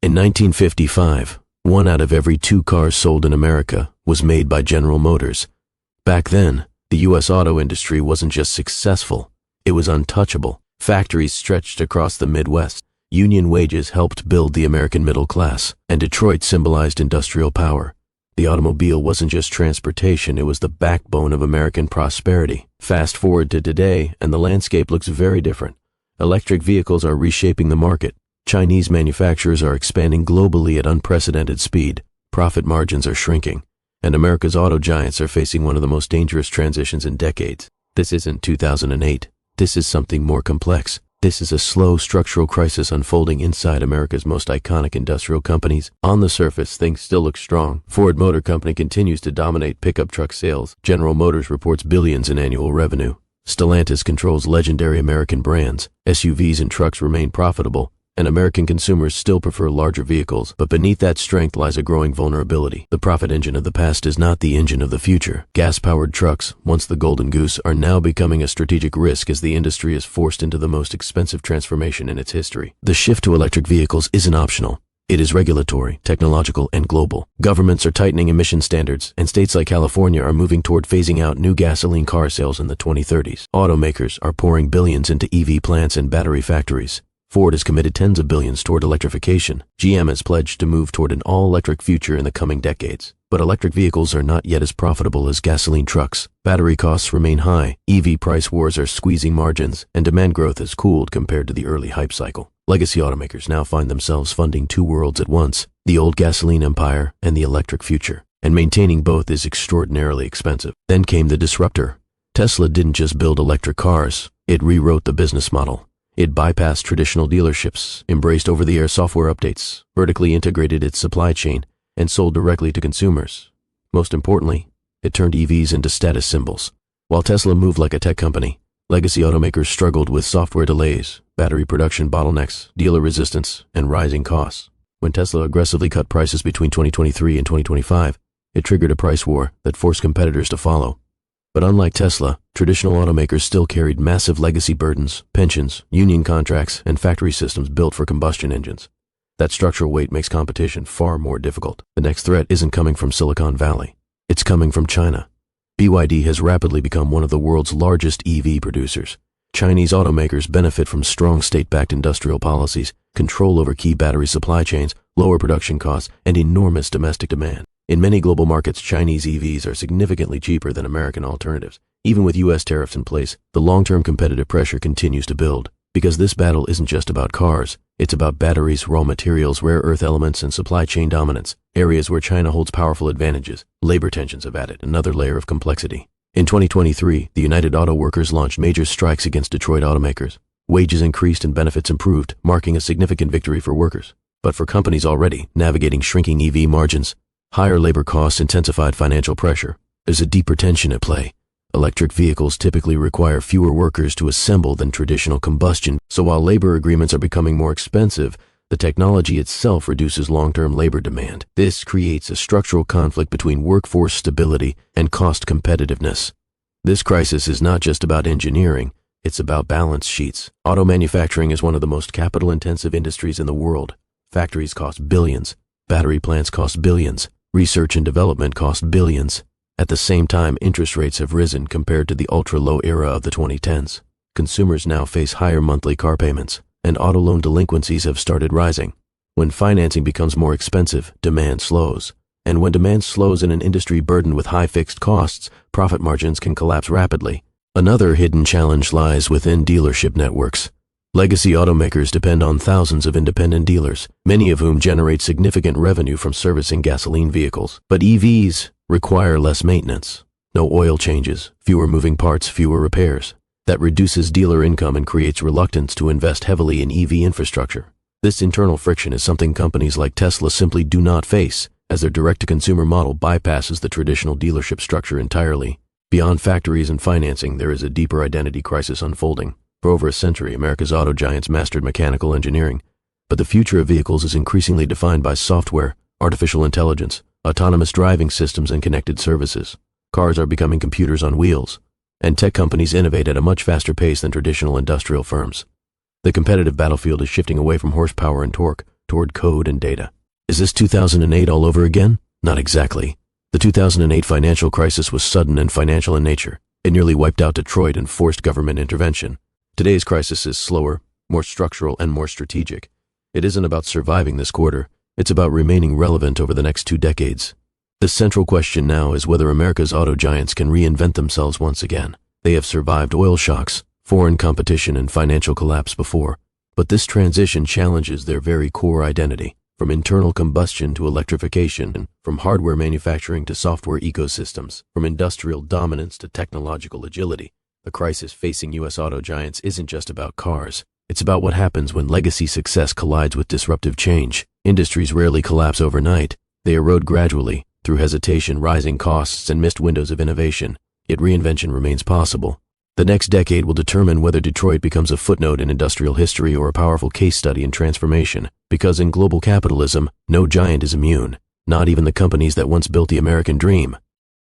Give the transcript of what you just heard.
In 1955, 1 out of every 2 cars sold in America was made by General Motors. Back then, the U.S. auto industry wasn't just successful, it was untouchable. Factories stretched across the Midwest. Union wages helped build the American middle class, and Detroit symbolized industrial power. The automobile wasn't just transportation, it was the backbone of American prosperity. Fast forward to today, and the landscape looks very different. Electric vehicles are reshaping the market. Chinese manufacturers are expanding globally at unprecedented speed. Profit margins are shrinking, and America's auto giants are facing one of the most dangerous transitions in decades. This isn't 2008. This is something more complex. This is a slow structural crisis unfolding inside America's most iconic industrial companies. On the surface, things still look strong. Ford Motor Company continues to dominate pickup truck sales. General Motors reports billions in annual revenue. Stellantis controls legendary American brands. SUVs and trucks remain profitable, and American consumers still prefer larger vehicles. But beneath that strength lies a growing vulnerability. The profit engine of the past is not the engine of the future. Gas-powered trucks, once the golden goose, are now becoming a strategic risk as the industry is forced into the most expensive transformation in its history. The shift to electric vehicles isn't optional. It is regulatory, technological, and global. Governments are tightening emission standards, and states like California are moving toward phasing out new gasoline car sales in the 2030s. Automakers are pouring billions into EV plants and battery factories. Ford has committed tens of billions toward electrification. GM has pledged to move toward an all-electric future in the coming decades. But electric vehicles are not yet as profitable as gasoline trucks. Battery costs remain high, EV price wars are squeezing margins, and demand growth has cooled compared to the early hype cycle. Legacy automakers now find themselves funding 2 worlds at once, the old gasoline empire and the electric future. And maintaining both is extraordinarily expensive. Then came the disruptor. Tesla didn't just build electric cars, it rewrote the business model. It bypassed traditional dealerships, embraced over-the-air software updates, vertically integrated its supply chain, and sold directly to consumers. Most importantly, it turned EVs into status symbols. While Tesla moved like a tech company, legacy automakers struggled with software delays, battery production bottlenecks, dealer resistance, and rising costs. When Tesla aggressively cut prices between 2023 and 2025, it triggered a price war that forced competitors to follow. But unlike Tesla, traditional automakers still carried massive legacy burdens, pensions, union contracts, and factory systems built for combustion engines. That structural weight makes competition far more difficult. The next threat isn't coming from Silicon Valley. It's coming from China. BYD has rapidly become one of the world's largest EV producers. Chinese automakers benefit from strong state-backed industrial policies, control over key battery supply chains, lower production costs, and enormous domestic demand. In many global markets, Chinese EVs are significantly cheaper than American alternatives. Even with U.S. tariffs in place, the long-term competitive pressure continues to build. Because this battle isn't just about cars, it's about batteries, raw materials, rare earth elements, and supply chain dominance, areas where China holds powerful advantages. Labor tensions have added another layer of complexity. In 2023, the United Auto Workers launched major strikes against Detroit automakers. Wages increased and benefits improved, marking a significant victory for workers. But for companies already navigating shrinking EV margins, higher labor costs intensified financial pressure. There's a deeper tension at play. Electric vehicles typically require fewer workers to assemble than traditional combustion, so while labor agreements are becoming more expensive, the technology itself reduces long-term labor demand. This creates a structural conflict between workforce stability and cost competitiveness. This crisis is not just about engineering, it's about balance sheets. Auto manufacturing is one of the most capital-intensive industries in the world. Factories cost billions, battery plants cost billions, research and development cost billions. At the same time, interest rates have risen compared to the ultra-low era of the 2010s. Consumers now face higher monthly car payments, and auto loan delinquencies have started rising. When financing becomes more expensive, demand slows. And when demand slows in an industry burdened with high fixed costs, profit margins can collapse rapidly. Another hidden challenge lies within dealership networks. Legacy automakers depend on thousands of independent dealers, many of whom generate significant revenue from servicing gasoline vehicles. But EVs require less maintenance. No oil changes, fewer moving parts, fewer repairs. That reduces dealer income and creates reluctance to invest heavily in EV infrastructure. This internal friction is something companies like Tesla simply do not face, as their direct-to-consumer model bypasses the traditional dealership structure entirely. Beyond factories and financing, there is a deeper identity crisis unfolding. For over a century, America's auto giants mastered mechanical engineering, but the future of vehicles is increasingly defined by software, artificial intelligence, autonomous driving systems, and connected services. Cars are becoming computers on wheels, and tech companies innovate at a much faster pace than traditional industrial firms. The competitive battlefield is shifting away from horsepower and torque toward code and data. Is this 2008 all over again? Not exactly. The 2008 financial crisis was sudden and financial in nature. It nearly wiped out Detroit and forced government intervention. Today's crisis is slower, more structural, and more strategic. It isn't about surviving this quarter. It's about remaining relevant over the next 2 decades. The central question now is whether America's auto giants can reinvent themselves once again. They have survived oil shocks, foreign competition, and financial collapse before, but this transition challenges their very core identity, from internal combustion to electrification, from hardware manufacturing to software ecosystems, from industrial dominance to technological agility. The crisis facing U.S. auto giants isn't just about cars. It's about what happens when legacy success collides with disruptive change. Industries rarely collapse overnight. They erode gradually, through hesitation, rising costs, and missed windows of innovation. Yet reinvention remains possible. The next decade will determine whether Detroit becomes a footnote in industrial history or a powerful case study in transformation. Because in global capitalism, no giant is immune. Not even the companies that once built the American dream.